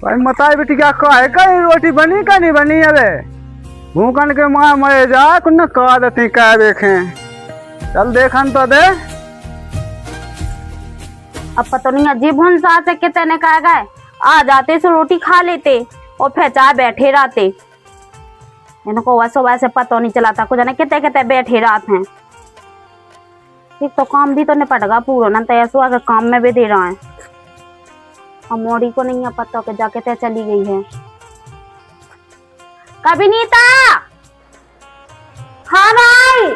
भाई मताई बेटी क्या कहे कहीं रोटी बनी का नहीं बनी अबे भूखन के माँ मरे जा कुन कह देती कह देखें चल देखन तो दे। अब पता नहीं अजीब हंसा से कितने ने कहा गए आ जाते से रोटी खा लेते और फिर चाय बैठे रहते। इनको वैसे वैसे पता नहीं चला था कुछ ना कितने कितने बैठे रहते हैं। एक तो काम भी तो निपट गया पूरा ना तो ऐसा के काम में भी दे रहा है। और मोड़ी को नहीं है पता कि जाके तय चली गई है। कभी नीता हाँ भाई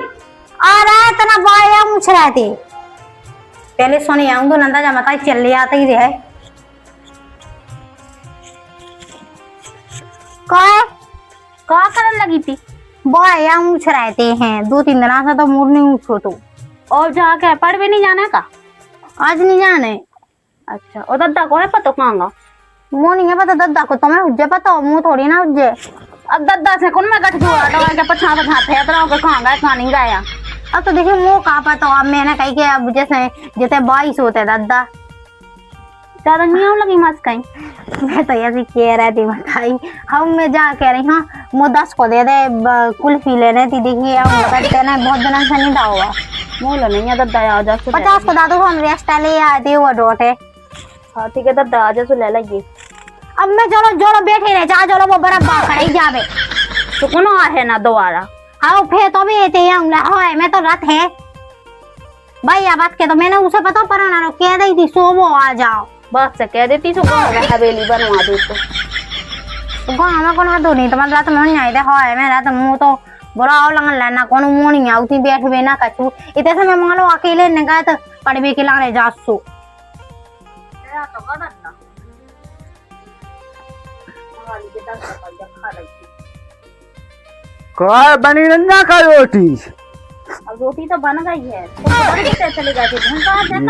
आ रहा है तना बाया मुछ रहे थे पहले सोने आऊं तो नंदा जमाता चल ले आता ही रहे का करने लगी थी बाया मुछ रहते हैं 2-3 दिन से तो मूड नहीं उठो तो और जाके पढ़ भी नहीं जाने का आज नहीं जाने। अच्छा और दद्दा को है पता कहांगा मुँह नहीं है पता दद्दा को तुम्हें उज्जे पता मुँह थोड़ी ना उज्जे। अब दद्दा से कौन मैं गठ जोड़ा दवा के पछा पछा फेंक रहा हूं कहांगा कहां नहीं गया। अब तो देखिए मुँह कहाँ पता अब मैंने कही के अब जैसे 22 होते दद्दा ज्यादा नहीं आने लगी मस्त कहीं। मैं तो ऐसी कह रही थी बताई हम मैं जा कह रही हाँ मुँह 10 को दे दे कुल्फी लेने थी देखिए ना बहुत दिन से नहीं था हुआ मोला नहीं है दद्दा आ जा 50 को दादू हम रेस्ट ले आए थे वो डोटे। हाँ ठीक है दद्दा आ जा ले लगी। अब मैं चलो जोलो बैठे रहे जा चलो वो बराबर खड़े जावे तो कौन है ना दोबारा हाँ फिर तो भी थे है मैं तो रथ है भाई या बात के तो मैंने उसे पता पर ना कह रही थी सोवो आ जाओ बस से कह देती सो हवेली बनवा दे तो गाँव में कौन दो नहीं तो मतलब रात में नहीं आई है मैं रात मुँह तो बुरा लगन लेना कौन मुँह नहीं आती बैठ बे ना कछू इतने समय मान लो अकेले ने गए तो पड़वे के लाने जा सो कह बनी रंजा का रोटी अब रोटी तो बन गई है तो चले गए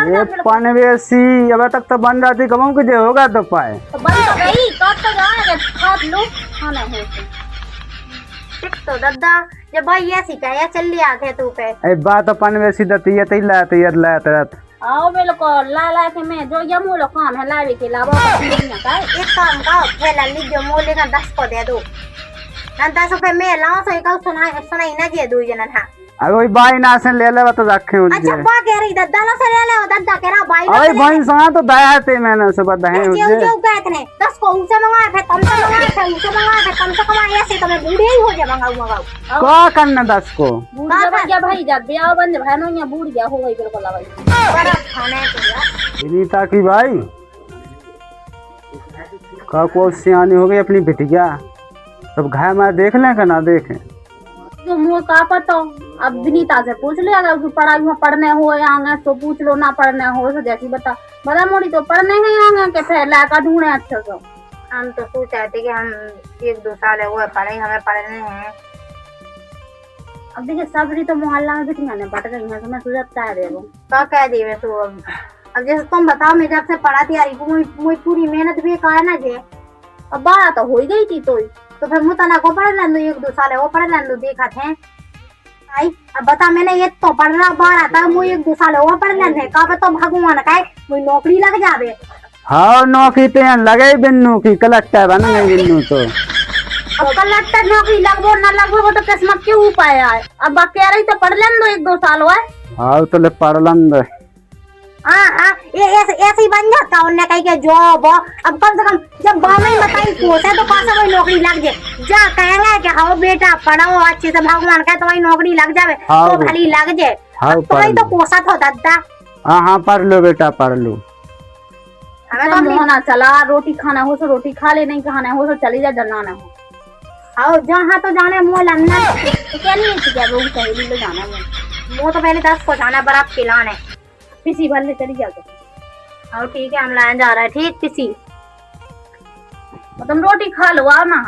ये पनवेसी अब तक तो बन रहा थी कम के होगा तो पाए तो बन तो गई कब तो जाएगा खा लो खाना है तो दद्दा जब भाई ऐसी क्या चल लिया थे तू पे ए बात तो पनवेसी दती है तई लात रत आओ मेरे को ला के मैं जो ये मोलो काम है लावे के अलावा नहीं का एक काम का पहला ली जो मोले का 10 को दे दो ना 10 रुपए मैं लाओ तो एक सुनाई ना दे दो जना था अरे वही बाई ना से ले ले तो रखे हो अच्छा बा कह रही दद्दा ला से ले ले दद्दा कह रहा भाई अरे भाई सा तो दया थे मैंने से बताए जो जो कहते ने 10 को उनसे मंगाए फिर तुमसे मंगाए फिर उनसे मंगाए फिर तुमसे कमाए ऐसे तो मैं बूढ़े ही हो जाए मंगाऊ का करना 10 को बूढ़ा भैया भाई जा ब्याह बन भाई नो या बूढ़ गया हो गई बिल्कुल भाई बड़ा खाने के यार रीता की भाई का को सियानी हो गई अपनी बिटिया तब घाय में देख लें का ना देखें तो मुँह का पता अब विनीता से पूछ ले अगर तू पढ़ाई में पढ़ने हो आगे तो पूछ लो ना पढ़ने हो तो जैसी बता मोड़ी तो पढ़ने हैं आगे के फिर लाका ढूंढे अच्छा से हम तो सोचा थे कि हम 1-2 साल है वो पढ़े हमें पढ़ने हैं। अब देखिए सबरी तो मोहल्ला में बिटिया ने पढ़ रही है तो मैं सोचता है देखो क्या कह दी मैं तो अब जैसे तुम बताओ मैं जब से पढ़ाती आ रही हूँ पूरी मेहनत भी कहा ना जे अब 12 तो हो ही गई थी तो फिर मुतना को पढ़ लें 1-2 साल है वो पढ़ लें देखा थे आई अब बता मैंने ये तो पढ़ रहा 12 था मुझे 1-2 साल है वो पढ़ लें का तो भगवान का मुझे नौकरी लग जावे। हाँ नौकरी तो लगे बिन्नू की कलेक्टर बन गई बिन्नू तो अब कलेक्टर नौकरी लगभग ना लगभग वो तो किस्मत के ऊपर है। अब कह रही तो पढ़ लें 1-2 साल हुआ हाँ तो ले पढ़ लें ये ऐसे ही बन जाता उन्हें कही के जॉब अब कम से कम जब बाबा ही बताई कोस है तो पास वही नौकरी लग जाए जा कहेंगे कि हाँ बेटा पढ़ो अच्छे से भगवान कहे तो वही नौकरी लग जावे तो भली लग जाए तो वही तो कोसा था दादा। हाँ पढ़ लो बेटा पढ़ लो हमें तो होना चला रोटी खाना हो तो रोटी खा ले नहीं खाना हो तो चली जा जलाना हो और जहाँ तो जाने मोल अंदर तो क्या नहीं क्या लोग सहेली ले जाना वो तो पहले 10 को जाना बराबर खिलाने किसी भर ले चली जाओ और ठीक है हम लाने जा रहे हैं ठीक किसी तुम रोटी खा लो आओ ना।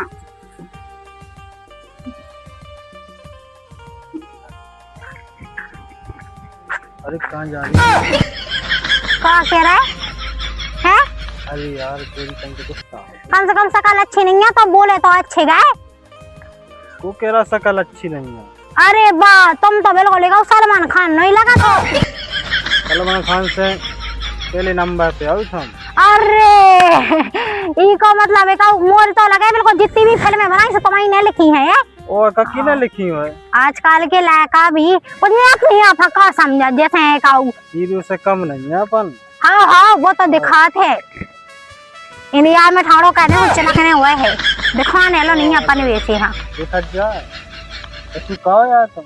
अरे कहाँ जा रही है कहाँ कह रहा है अरे यार कम से कम शकल अच्छी नहीं है तो बोले तो अच्छे गए वो कह रहा शकल अच्छी नहीं है। अरे वाह तुम तो बिल्कुल सलमान खान नहीं लगा तो सलमान खान से पहले नंबर पे आओ तुम अरे इको मतलब है का मोर तो लगे बिल्कुल जितनी भी फिल्में बनाई से तुम्हारी ने लिखी है और ककी ने लिखी है आजकल के लड़का भी उन्हें अपनी फका समझा जैसे का हीरो से कम नहीं है अपन। हाँ हाँ वो तो दिखाते है इंडिया में ठाड़ो कहने उच्च लखने हुए है दिखाने लो नहीं अपन वैसे। हाँ देखा जाए तू कहो यार तुम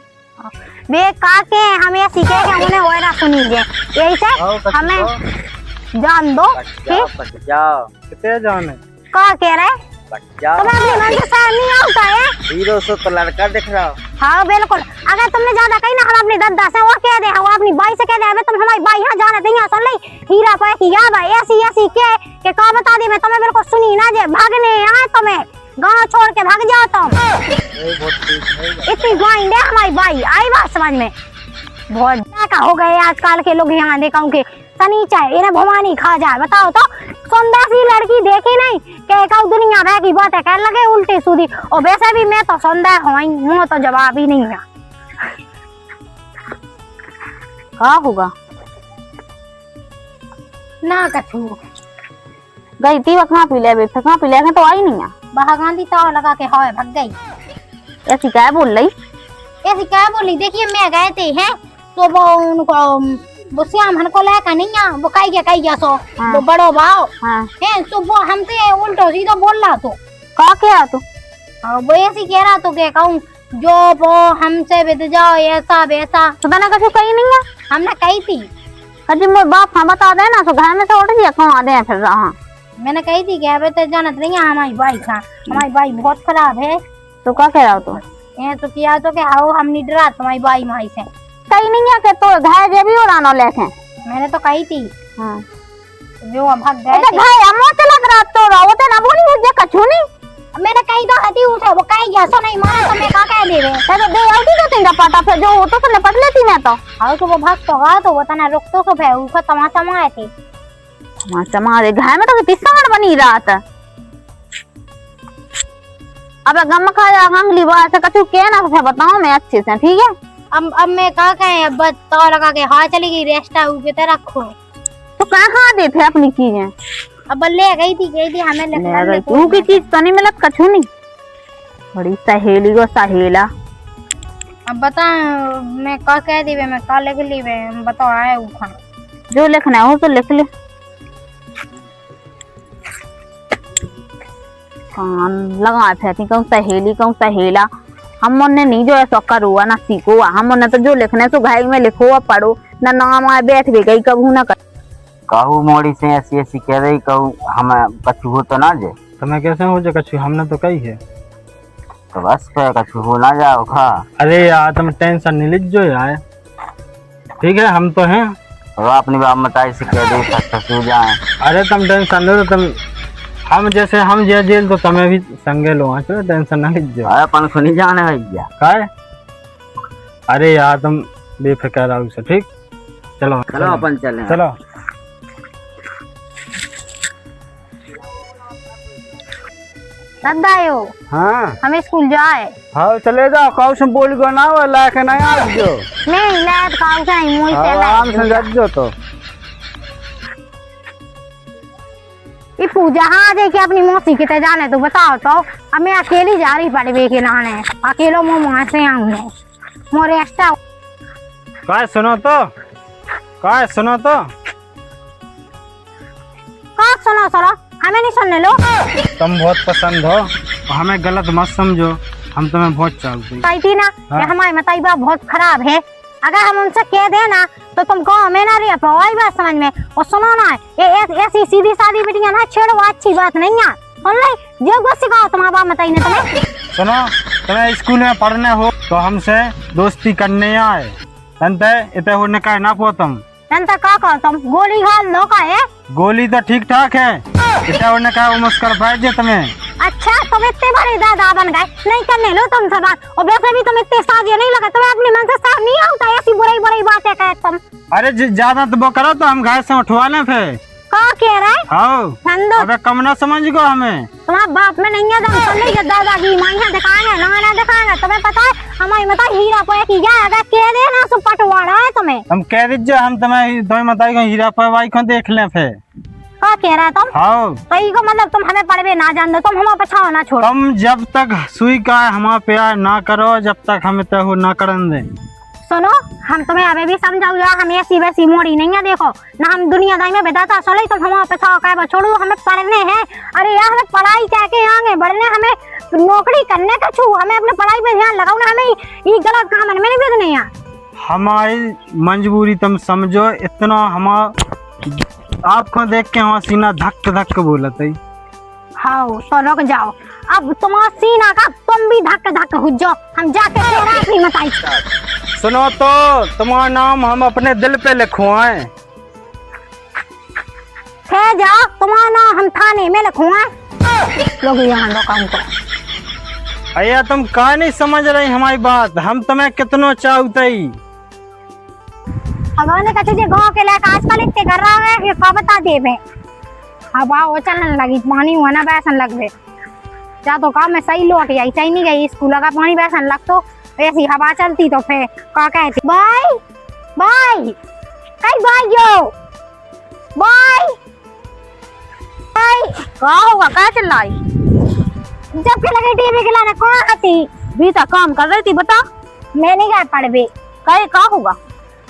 वे का के हमें सीखे के उन्हें होए ना सुनीजिए यही से हमें जान दो ठीक कितने जाने का कह रहे तुम्हें अपनी मन से सहन नहीं आता है हीरो से तो लड़का दिख रहा। हाँ बिल्कुल अगर तुमने ज्यादा कही ना हम अपनी दद्दा से वो कह दे वो अपनी बाई से कह दे तुम हमारी बाई यहाँ जाना नहीं सुन ली हीरा को की या भाई ऐसी के का बता दी मैं तुम्हें बिल्कुल सुनी ना जे भागने आए तुम्हें गाँव छोड़ के भाग जाओ तुम इतनी ज्वाइन है हमारी बाई आई बात समझ में बहुत क्या हो गए आजकल के लोग यहाँ देखा के सनीचा इन्हें भवानी खा जाए बताओ तो सुंदर सी लड़की देखी नहीं के दुनिया भर की बात है कह लगे उल्टी सीधी और वैसे भी मैं तो सुंदर हूँ मुँह तो जवाब ही नहीं है क्या होगा ना कछु गई थी वहाँ पी ले कहाँ पी ले तो आई नहीं है गांधी ताव लगा के हवा भाग गई ऐसी क्या बोल रही ऐसी क्या बोली देखिए मैं गए थे हैं तो वो उनको वो श्याम हमको लेकर नहीं आ वो कही गया सो हाँ। वो बड़ो भाव हाँ। है तो वो हमसे उल्टो सीधा बोल रहा तो क्या कह रहा तू वो ऐसी कह रहा तो क्या कहूँ जो वो हमसे बिद जाओ ऐसा वैसा तो मैंने कभी कही नहीं है हमने कही थी कभी मेरे बाप हाँ बता देना तो घर में से उठ गया कहाँ आ रहे हैं फिर रहा मैंने कही थी क्या तो जानत नहीं है हमारी बाई था हमारी बाई बहुत खराब है तो क्या कह रहा तू ये तो किया तो क्या आओ हम नहीं डरा तुम्हारी बाई माई से कहीं नहीं है कि तो घर जे भी उड़ानो लेके मैंने तो कही थी हाँ जो भाग गए अच्छा घर अम्मा चला रात तो रहो तो ना बोली मुझे कछु नहीं मैंने कही तो हती उसे वो कही गया सो नहीं माना तो मैं का कह दे रहे तो दे आउटी तो तेरा पाटा फिर जो हो तो निपट लेती मैं तो आओ तो वो भाग तो गया तो वो तना रुक तो है ऊपर तमाचा मारे थे तमाचा मारे घर में तो कितनी सांड बनी रात अब गम खाया अगली बार से कछु के ना बताओ मैं अच्छे से ठीक है अब मैं का कहे अब तो लगा के हाँ चली गई रेस्ट ऊपर ते रखो तो कहाँ दे थे अपनी चीजें अब ले गई थी हमें ले तू की चीज तो नहीं मिलत कछु नहीं बड़ी सहेली को सहेला अब बता मैं का कह दी मैं का लिख ली वे बताओ आए उखा जो लिखना हो तो लिख ले कान लगा फैती कहूँ सहेली कहूँ सहेला हम ने नहीं जो है सौका रुआ ना सीखो हम ने तो जो लिखना है तो घाई में लिखो पढ़ो ना नाम आए बैठ भी गई कबू ना कर कहू मोड़ी से ऐसी कह रही कहू हम कछु हो तो ना जे तो मैं कैसे हो जा कछु हमने तो कही है तो बस पे कछु हो ना जाओ खा। अरे यार तुम टेंशन नहीं लीज जो यार ठीक है हम तो हैं तो अपनी बाप मताई से कह दे ससुर जाए। अरे तुम टेंशन लो तुम हम जैसे हम जेल तो तुम्हें भी संगे लो चलो टेंशन ना लीजिए अरे अपन सुनी जाने भैया काय अरे यार तुम बेफिक्र रहो से ठीक चलो चलो अपन चले चलो दादायो हाँ हमें स्कूल जाए हाँ चले जाओ काउ से बोल गो ना वो लाके ना आ जो नहीं लात काउ से नहीं मुंह से आराम से जब जो तो ये पूजा हाँ देखे अपनी मौसी के जाने तो बताओ तो अब मैं अकेली जा रही पड़ी वे के नहाने अकेलो मुँह वहां से आऊंगे मोरे एक्स्ट्रा काय सुनो तो का सुनो सरो हमें नहीं सुनने लो तुम बहुत पसंद हो हमें गलत मत समझो हम तुम्हें बहुत चाहते हैं। कही थी ना हाँ। कि हमारी मताई बात बहुत खराब है अगर हम उनसे कह दे ना तो तुम गाँव में ना रह पाओ आई बात समझ में और सुनो ना ये ऐसी सीधी सादी बेटियां ना छेड़ो अच्छी बात नहीं है सुन ली जो कुछ सिखाओ तुम्हारा बाप मताई ने तुम्हें सुनो तुम्हें स्कूल में पढ़ने हो तो हमसे दोस्ती करने आए तंते इतने होने का ना पो तुम नंतर का कहो तुम गोली घाल लो का है गोली तो ठीक ठाक है इतने होने का मुस्कर बैठ जे तुम्हें अच्छा तुम इतने बड़े दादा बन गए नहीं करने लो तुम सब बात और वैसे भी तुम इतने साजिए नहीं लगा तुम्हें अपने मन से साफ नहीं आता ऐसी बुरी बुरी बातें कहे तुम अरे ज्यादा तो वो करो तो हम घर से उठवा लें फिर का कह रहा है हाँ ठंडो अबे कम ना समझ गो हमें तुम्हारा बाप में नहीं है तुम सुन लीजिए दादाजी माइया दिखाएंगे नाना दिखाएंगे तुम्हें पता है हमारी मता हीरा पोए की क्या अगर कह दे ना सो पटवाड़ा है तुम्हें हम कह दीजिए हम तुम्हें मताई को हीरा पवाई को देख लें फिर क्या कह रहा है तुम? हाँ, कहीं को मतलब तुम हमें पढ़वे ना जान दो, तुम हमें पछाओ ना छोड़ो। तुम जब तक सुई का हमारा प्यार ना करो, जब तक हमें तय ना करन दे। सुनो, हम तुम्हें अभी भी समझाओ यार, हम ऐसी वैसी मोड़ी नहीं है। देखो ना, हम दुनियादारी में बताता चलो तुम हमारा पछाओ का छोड़ो, हमें पढ़ने हैं। अरे यार, हमें पढ़ाई करके आगे बढ़ने, हमें नौकरी करने का छू, हमें अपने पढ़ाई पे ध्यान लगाओ ना, हमें ये गलत काम में नहीं भेजने यार। हमारी मजबूरी तुम समझो, इतना हमारा आपको देख के हमारा सीना धक धक बोलत है। हाँ तो रुक जाओ, अब तुम्हारा सीना का तुम भी धक धक हो जाओ, हम जाके तेरा भी बताई। सुनो तो, तुम्हारा नाम हम अपने दिल पे लिखवाएं। थे जाओ, तुम्हारा नाम हम थाने में लिखवाएं। लोग यहाँ दुकान को भैया तुम का नहीं समझ रही हमारी बात, हम तुम्हें कितनो चाहते ही। भगवान कहते थे गाँव के लायक आजकल इतने कर रहा है कि क्या बता दे बे। हवा वो चलने लगी, पानी हुआ ना बैसन लग बे। जा तो काम में सही लौट आई, सही नहीं गई स्कूल का पानी बैसन लग, तो ऐसी हवा चलती तो फिर क्या कहती बाय बाय कई बाय यो बाय बाय। क्या होगा, क्या चल रहा है? जब के लगे टीवी के लाने कौन आती? भी तो काम कर रही थी, बता। मैं नहीं गया पढ़वे। कहे क्या होगा?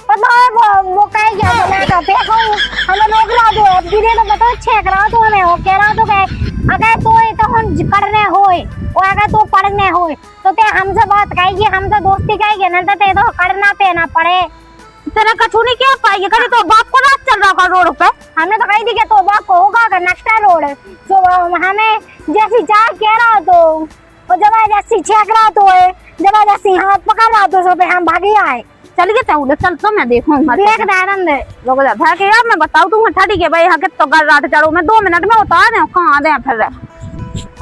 पता है वो कह गया तो मैं तो देखो हमें रोक रहा दो, अब धीरे तो बताओ छेक रहा तो हमें वो कह रहा तो कह अगर तो हम करने होए और अगर तो पढ़ने होए तो ते हमसे बात कहेगी, हमसे दोस्ती कहेगी ना, तो ते तो करना पे ना पड़े। तेरा कछू नहीं क्या पाएगी, कभी तो बाप को रात चल रहा होगा रोड पे। हमने तो कही थी कि तो बाप को होगा अगर नक्शा रोड तो हमें जैसी चाह कह रहा तो और जबरदस्ती छेक रहा तो है, जबरदस्ती हाथ पकड़ रहा तो सब हम भागे आए। चलिए चल चल, तो मैं देखूंगा। देख दारंद लोग जा के यार मैं बताऊं तुम ठड़ी के भाई यहाँ के तो कर रात चढ़ो, मैं 2 मिनट में उतार दे कहाँ दे फिर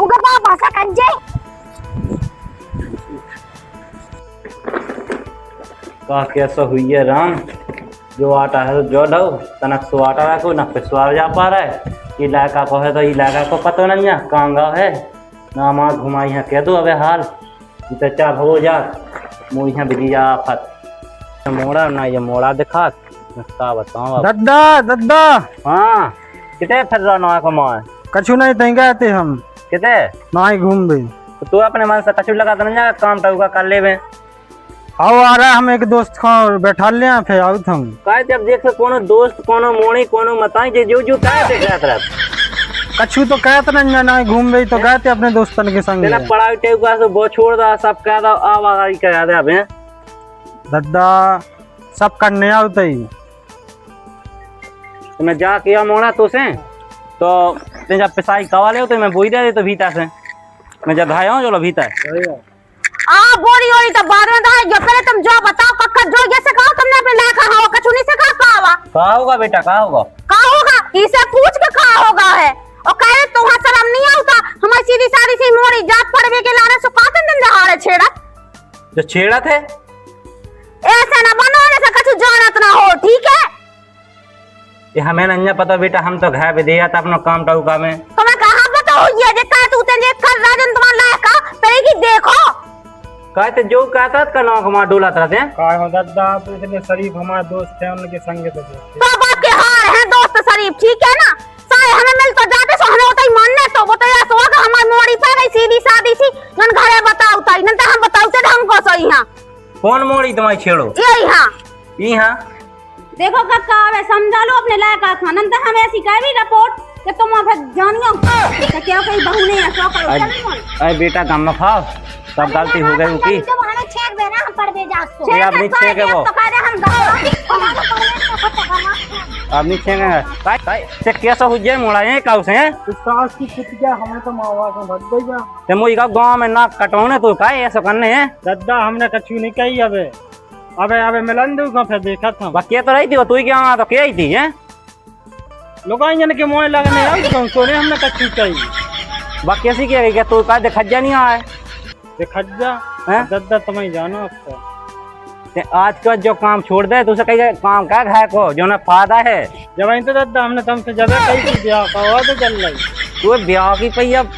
उनका बाप ऐसा कर जाए। का कैसा हुई है राम, जो आटा है तो जो ढो तनक सो आटा रखो ना पिछवाड़ जा पा रहा है। इलाका को है तो इलाका को पता नहीं है कहाँ गाँव है ना, माँ घुमाई है कह दो अबे हाल तो चार हो जा मुझ यहाँ बिजी जा आफत मोड़ा ना, ये मोड़ा दिखा क्या बताऊँ। दद्दा दद्दा, हाँ कितने फिर रहा ना को माँ कछु नहीं तय गए थे हम, कितने ना ही घूम गई। तो तू अपने मन से कचू लगा नहीं जाएगा, काम टाइम का कर ले में। आओ आ रहा है, हम एक दोस्त को बैठा लिया फिर आओ हम। कहे जब देख कोनो दोस्त कोनो मोड़ी कोनो मताई जो जो कहे थे कहत रहा कछु तो कहते नहीं ना घूम गई, तो गए थे अपने दोस्तन के संग। तेरा पढ़ाई टेक का सब बहुत छोड़ दा, सब कह दा आवाज़ करा दे अबे। दद्दा सब करने आते ही। तो मैं जा किया मोड़ा तो से तो ते जब पिसाई कवा ले तो मैं बोई दे तो भीतर से मैं जब भाई हूं चलो भीतर बोरी होरी तो बाद में दाई जो, पहले तुम जो बताओ कक्का जो जैसे कहो तुमने अपने लायक हवा कछु नहीं सिखा पावा। कहा होगा बेटा, कहा होगा, कहा होगा इसे पूछ के कहा होगा है और कहे तुम्हारा शर्म नहीं आता हमारी सीधी सादी सी मोड़ी जात पड़वे के लारे सो काते दिन दहाड़े छेड़ा जो छेड़ा थे ऐसा ना बनो जैसे कछु जानत ना हो, ठीक है? ये हमें नहीं पता बेटा, हम तो घर पे दिया था अपना काम टाउका में। तुम्हें कहा बताओ ये जे का तू ते देख कर राजन तुम्हारा लायक का पहले की देखो कहते जो कहता का नाम हमारा डोला तरह से का हो दद्दा, तो इतने शरीफ हमारे दोस्त थे, उनके संग तो बाप के हार है दोस्त शरीफ, ठीक है ना? सारे हमें मिल तो जाते सो हमें उतई मानने तो वो तो ऐसा होगा हमारी मोड़ी पे गई सीधी सादी सी नन घरे बताओ ताई नन तो हम बताओ ते ढंग को सही हां। कौन मोड़ी तुम्हारी छेड़ो यही हां, यहाँ देखो कक्का अब समझा लो अपने लायक का खानन तो हम ऐसी कह भी रिपोर्ट कि तुम फिर जानियो कि क्या कहीं बहू ने ऐसा करो चल मोल। अरे बेटा गम खाओ, सब गलती हो गई उनकी। जब हमें छेक देना हम पढ़ दे जा उसको। ये अपनी छेक है वो, तो कह दे हम अपनी छेक है काय से कैसा हो जाए मोड़ा है काउ से सास की कुटिया हमें तो मावा को भग गई जा। ते मोई का गांव में ना कटौने तो काय ऐसा करने हैं। दद्दा हमने कछु नहीं कही, अबे मिलन दू का फिर देखा था बाकी तो रही थी वो, तू क्या वहां तो क्या ही थी हैं लोग जन के मोह लगने आओ तो सोने हमने कछु कही। बाकी कैसी क्या गई, क्या तू का देखा जा नहीं आए खज्जा हैं? दद्दा तुम्हें जानो उसका ते आज का जो काम छोड़ दे तो उसे कहीं काम का घर को जो ना फायदा है। जब तो दद्दा हमने तुमसे जगह कही थी ब्याह का, वो तो चल रही तू ब्याह की पई अब